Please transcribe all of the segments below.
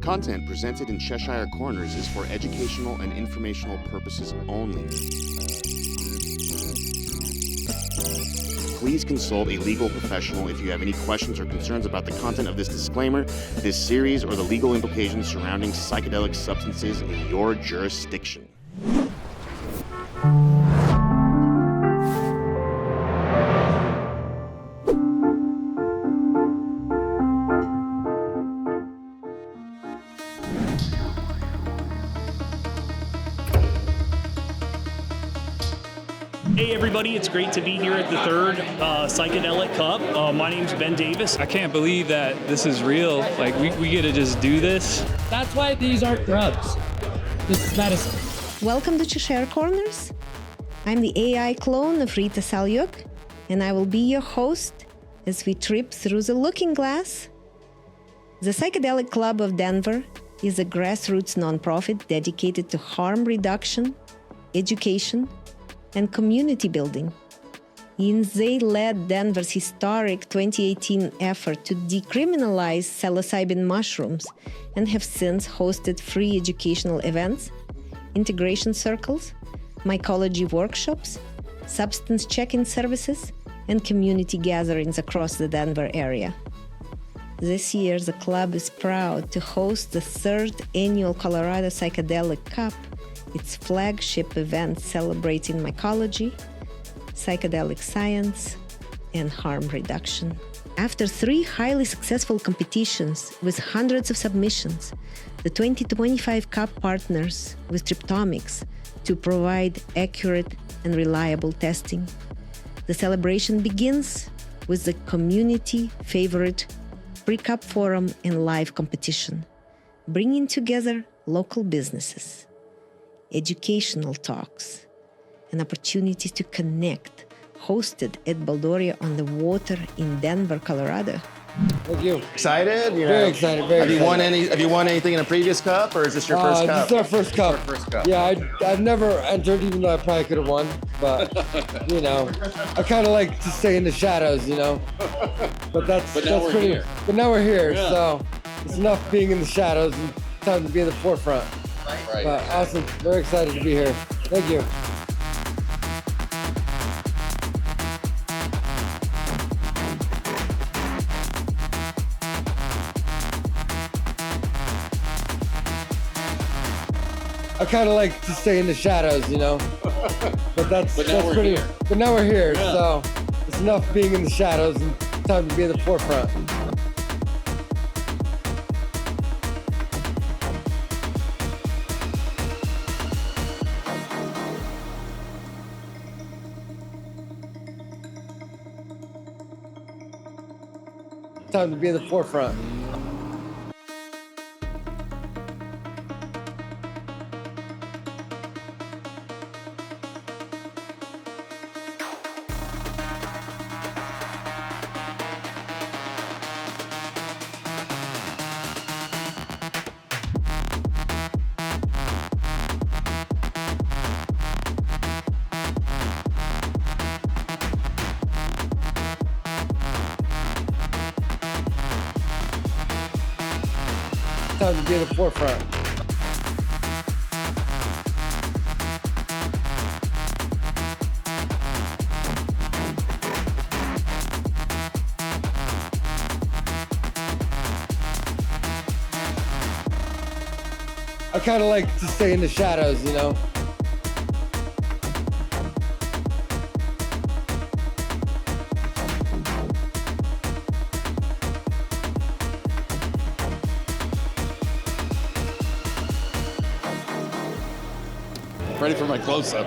Content presented in Cheshire Corners is for educational and informational purposes only. Please consult a legal professional if you have any questions or concerns about the content of this disclaimer, this series, or the legal implications surrounding psychedelic substances in your jurisdiction. Hey everybody, it's great to be here at the third Psychedelic Cup. My name's Ben Davis. I can't believe that this is real. Like, we get to just do this. That's why these aren't drugs. This is medicine. Welcome to Cheshire Corners. I'm the AI clone of Rita, and I will be your host as we trip through the looking glass. The Psychedelic Club of Denver is a grassroots nonprofit dedicated to harm reduction, education, and community building. They led Denver's historic 2018 effort to decriminalize psilocybin mushrooms and have since hosted free educational events, integration circles, mycology workshops, substance check-in services, and community gatherings across the Denver area. This year, the club is proud to host the third annual Colorado Psychedelic Cup, its flagship event celebrating mycology, psychedelic science, and harm reduction. After 3 highly successful competitions with hundreds of submissions, the 2025 Cup partners with Tryptomics to provide accurate and reliable testing. The celebration begins with the community favorite pre-cup forum and live competition, bringing together local businesses, educational talks, and opportunities to connect, hosted at Baldoria on the Water in Denver, Colorado. Thank you. Excited? Very excited. Have you won anything in a previous cup, or is this your first cup? This is our first cup. Yeah, I've never entered, even though I probably could have won. But I kind of like to stay in the shadows, But that's we're pretty. here. But now we're here, Yeah. so it's enough being in the shadows and time to be in the forefront. Right. But awesome. Very excited to be here. Thank you. I kind of like to stay in the shadows, But that's we're pretty. here. But now we're here, Yeah. so it's enough being in the shadows and time to be in the forefront. Time to be in the forefront. Time to be in the forefront. I kind of like to stay in the shadows, Ready for my close-up.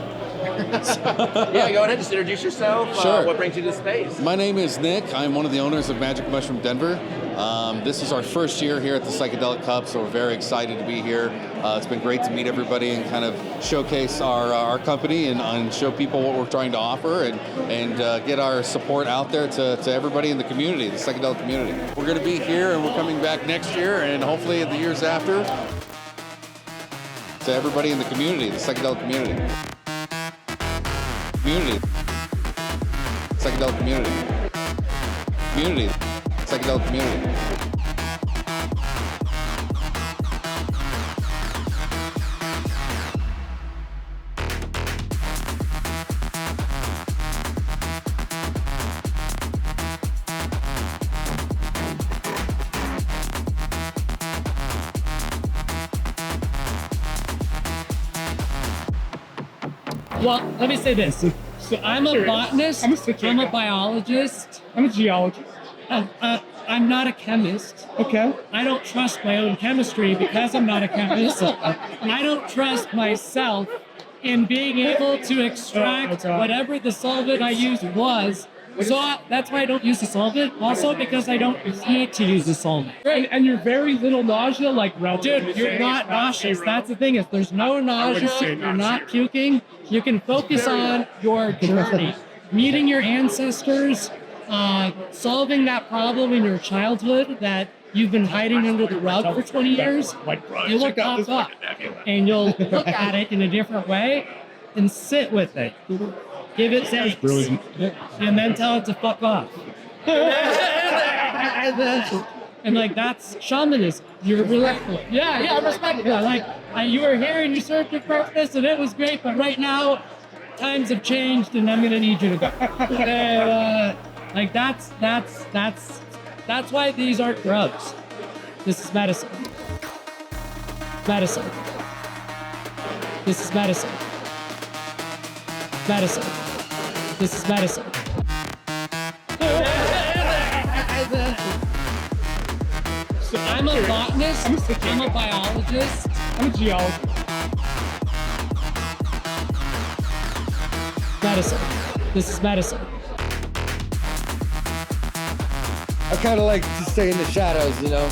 Yeah, go ahead, just introduce yourself. Sure. What brings you to the space? My name is Nick. I'm one of the owners of Magic Mushroom Denver. This is our first year here at the Psychedelic Cup, so we're very excited to be here. It's been great to meet everybody and kind of showcase our company and show people what we're trying to offer and get our support out there to everybody in the community, the psychedelic community. We're going to be here and we're coming back next year and hopefully in the years after. To everybody in the community, the psychedelic community. Psychedelic community. Psychedelic community. Well, let me say this. So I'm a botanist. I'm a biologist. I'm a geologist. I'm not a chemist. Okay. I don't trust my own chemistry because I'm not a chemist. I don't trust myself in being able to extract whatever the solvent I used was. So that's why I don't use the solvent. Also because I don't need to use the solvent. And you're very little nausea, like Dude, you're not nauseous. That's the thing. If there's no nausea, you're not puking. You can focus on your journey, meeting your ancestors, solving that problem in your childhood that you've been hiding under the rug for 20 years. It will pop up, and you'll look at it in a different way and sit with it. Give it space, and then tell it to fuck off. And like that's shamanism. You're respectful. Yeah, respectful. Like you were here and you served your purpose, and it was great. But right now, times have changed, and I'm gonna need you to go. Like that's why these aren't drugs. This is medicine. Medicine. This is medicine. Medicine. This is medicine. So I'm a botanist. I'm a biologist. I'm a geologist. Medicine. This is medicine. I kind of like to stay in the shadows, you know?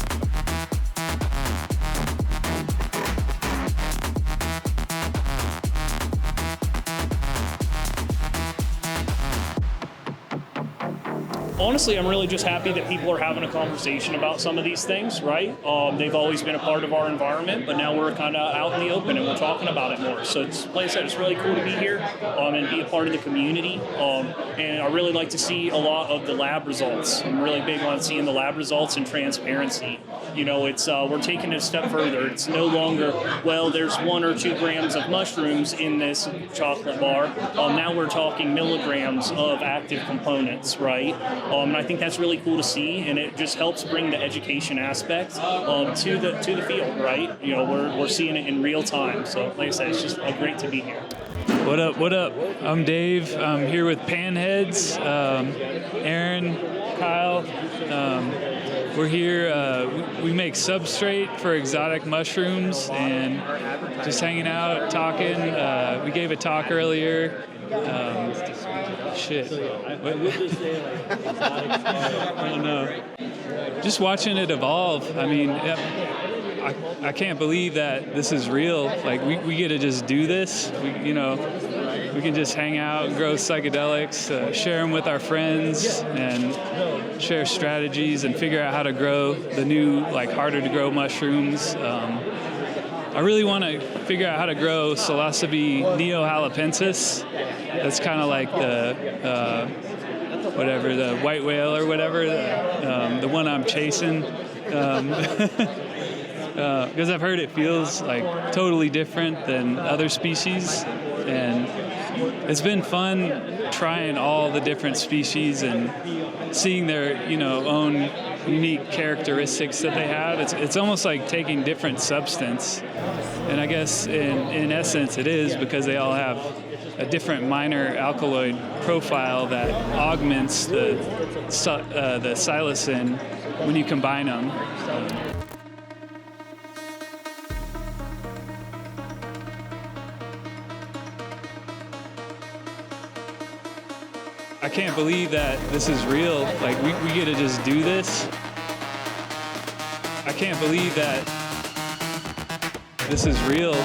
Honestly, I'm really just happy that people are having a conversation about some of these things, right? They've always been a part of our environment, but now we're kind of out in the open and we're talking about it more. So it's, like I said, it's really cool to be here and be a part of the community. And I really like to see a lot of the lab results. I'm really big on seeing the lab results and transparency. You know, it's we're taking it a step further. It's no longer, well, there's 1 or 2 grams of mushrooms in this chocolate bar. Now we're talking milligrams of active components, right? And I think that's really cool to see, and it just helps bring the education aspect to the field, right? You know, we're seeing it in real time. So, like I said, it's just great to be here. What up? What up? I'm Dave. I'm here with Panheads, Aaron, Kyle. We're here. We make substrate for exotic mushrooms, and just hanging out, talking. We gave a talk earlier. Shit. I don't know. Just watching it evolve. I mean, I can't believe that this is real. Like we get to just do this. We can just hang out, grow psychedelics, share them with our friends, and share strategies and figure out how to grow the new, like harder to grow mushrooms. I really want to figure out how to grow Psilocybe neohalapensis. That's kind of like the the white whale or whatever, the one I'm chasing. Because I've heard it feels like totally different than other species, and it's been fun trying all the different species and seeing their own unique characteristics that they have. It's almost like taking different substance, and I guess in essence it is, because they all have a different minor alkaloid profile that augments the psilocin when you combine them. I can't believe that this is real. Like we get to just do this. I can't believe that this is real.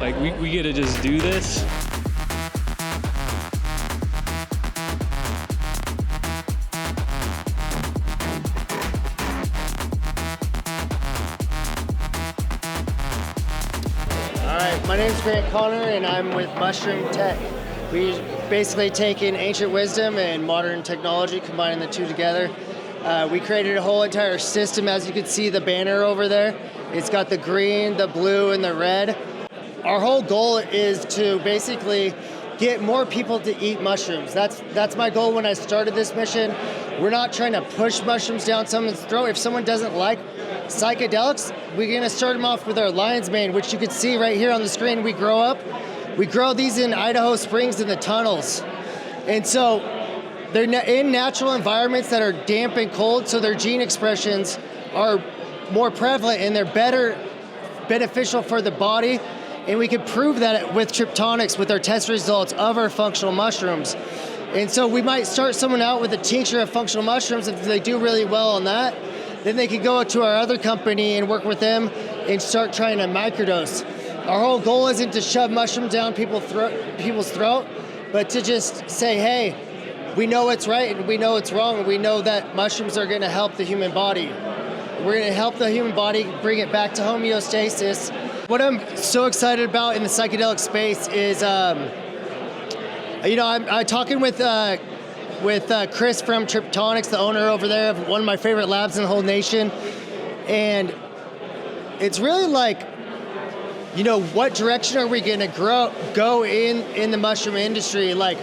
Like we get to just do this. My name's Grant Connor, and I'm with MushroomTek. We basically taken ancient wisdom and modern technology, combining the two together. We created a whole entire system, as you can see the banner over there. It's got the green, the blue, and the red. Our whole goal is to basically get more people to eat mushrooms. That's my goal when I started this mission. We're not trying to push mushrooms down someone's throat. If someone doesn't like psychedelics, we're gonna start them off with our lion's mane, which you can see right here on the screen. We grow these in Idaho Springs in the tunnels. And so they're in natural environments that are damp and cold, so their gene expressions are more prevalent and they're beneficial for the body. And we can prove that with Tryptomics with our test results of our functional mushrooms. And so we might start someone out with a tincture of functional mushrooms. If they do really well on that, then they can go to our other company and work with them and start trying to microdose. Our whole goal isn't to shove mushrooms down people's throat, but to just say, hey, we know what's right and we know what's wrong, and we know that mushrooms are going to help the human body. We're going to help the human body bring it back to homeostasis. What I'm so excited about in the psychedelic space is, I'm talking with Chris from Tryptomics, the owner over there of one of my favorite labs in the whole nation, and it's really like, what direction are we going to go in the mushroom industry? Like,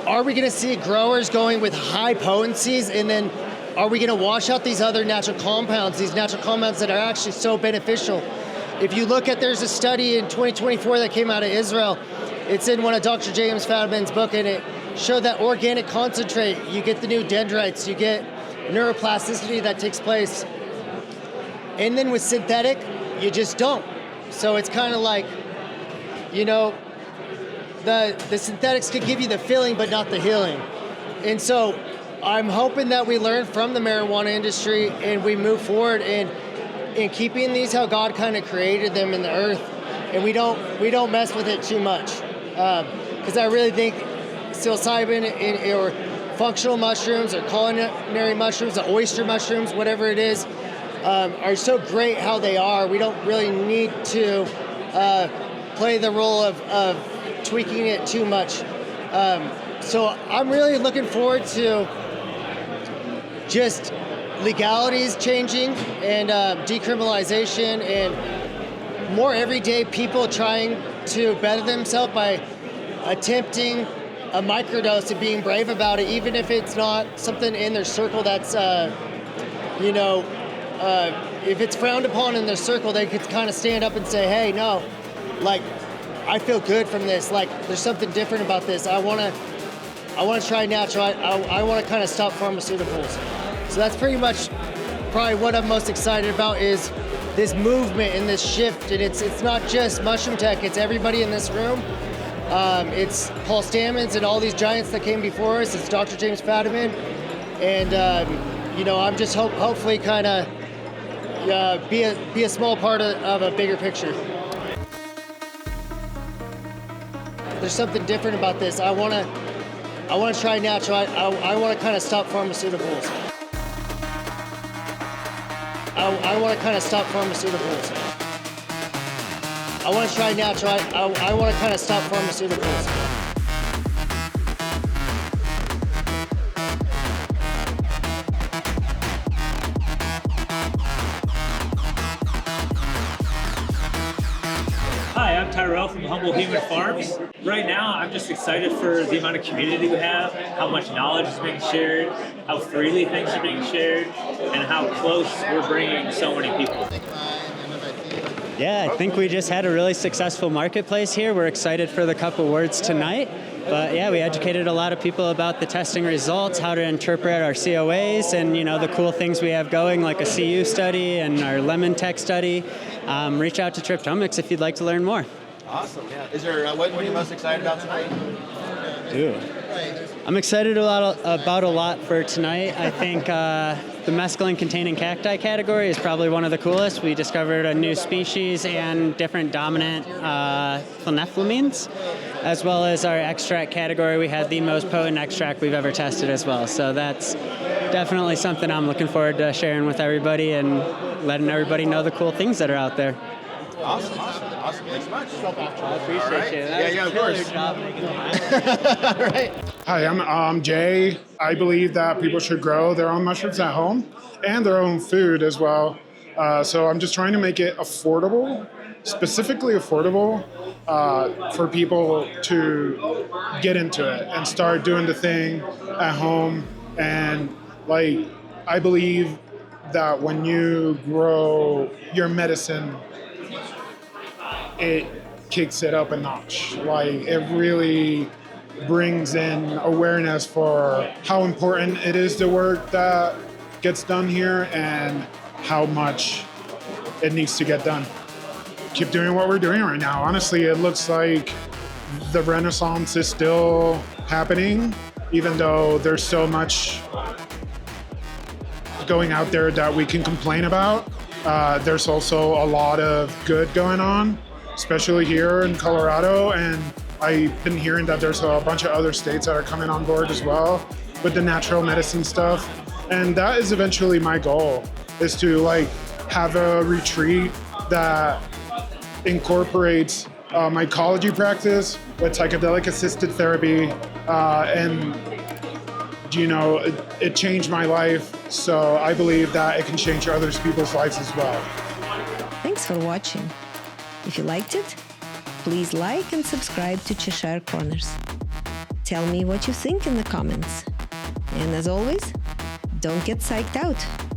are we going to see growers going with high potencies, and then are we going to wash out these other natural compounds that are actually so beneficial? If you look at, there's a study in 2024 that came out of Israel. It's in one of Dr. James Fadiman's book, and it showed that organic concentrate, you get the new dendrites, you get neuroplasticity that takes place. And then with synthetic, you just don't. So it's kind of like, the synthetics could give you the feeling, but not the healing. And so I'm hoping that we learn from the marijuana industry and we move forward in keeping these how God kind of created them in the earth, and we don't mess with it too much, because I really think psilocybin or functional mushrooms or culinary mushrooms, or oyster mushrooms, whatever it is, are so great how they are. We don't really need to play the role of tweaking it too much. So I'm really looking forward to just legalities changing and decriminalization and more everyday people trying to better themselves by attempting a microdose and being brave about it, even if it's not something in their circle that's, if it's frowned upon in their circle, they could kind of stand up and say, hey, no, like, I feel good from this. Like, there's something different about this. I want to try natural. I want to kind of stop pharmaceuticals. So that's pretty much probably what I'm most excited about, is this movement and this shift. And it's not just MushroomTek, it's everybody in this room. It's Paul Stamets and all these giants that came before us. It's Dr. James Fadiman. And, I'm just hopefully kind of be a small part of a bigger picture. There's something different about this. I want to try natural. I want to kind of stop pharmaceuticals. I want to kind of stop pharmaceuticals. I want to try natural. I want to kind of stop pharmaceuticals. Hi, I'm Tyrell from Humble Human Farms. Right now, I'm just excited for the amount of community we have, how much knowledge is being shared, how freely things are being shared, and how close we're bringing so many people. Yeah, I think we just had a really successful marketplace here. We're excited for the Cup Awards tonight. But yeah, we educated a lot of people about the testing results, how to interpret our COAs, and the cool things we have going, like a CU study and our lemon tech study. Reach out to Tryptomics if you'd like to learn more. Awesome. Yeah. Is there what are you most excited about tonight? I'm excited about a lot for tonight. I think the mescaline-containing cacti category is probably one of the coolest. We discovered a new species and different dominant phenethylamines, as well as our extract category. We had the most potent extract we've ever tested as well. So that's definitely something I'm looking forward to sharing with everybody and letting everybody know the cool things that are out there. Awesome. Thanks so much. I appreciate you. Yeah, of course. All right. Hi, I'm Jay. I believe that people should grow their own mushrooms at home and their own food as well. So I'm just trying to make it affordable specifically affordable for people to get into it and start doing the thing at home. And like, I believe that when you grow your medicine, it kicks it up a notch. Like, it really brings in awareness for how important it is, the work that gets done here, and how much it needs to get done. Keep doing what we're doing right now. Honestly, it looks like the renaissance is still happening, even though there's so much going out there that we can complain about. There's also a lot of good going on, especially here in Colorado, and I've been hearing that there's a bunch of other states that are coming on board as well with the natural medicine stuff. And that is eventually my goal, is to like have a retreat that incorporates mycology practice with psychedelic assisted therapy, and you know, it changed my life, so I believe that it can change other people's lives as well. Thanks for watching. If you liked it, please like and subscribe to Cheshire Corners. Tell me what you think in the comments. And as always, don't get psyched out.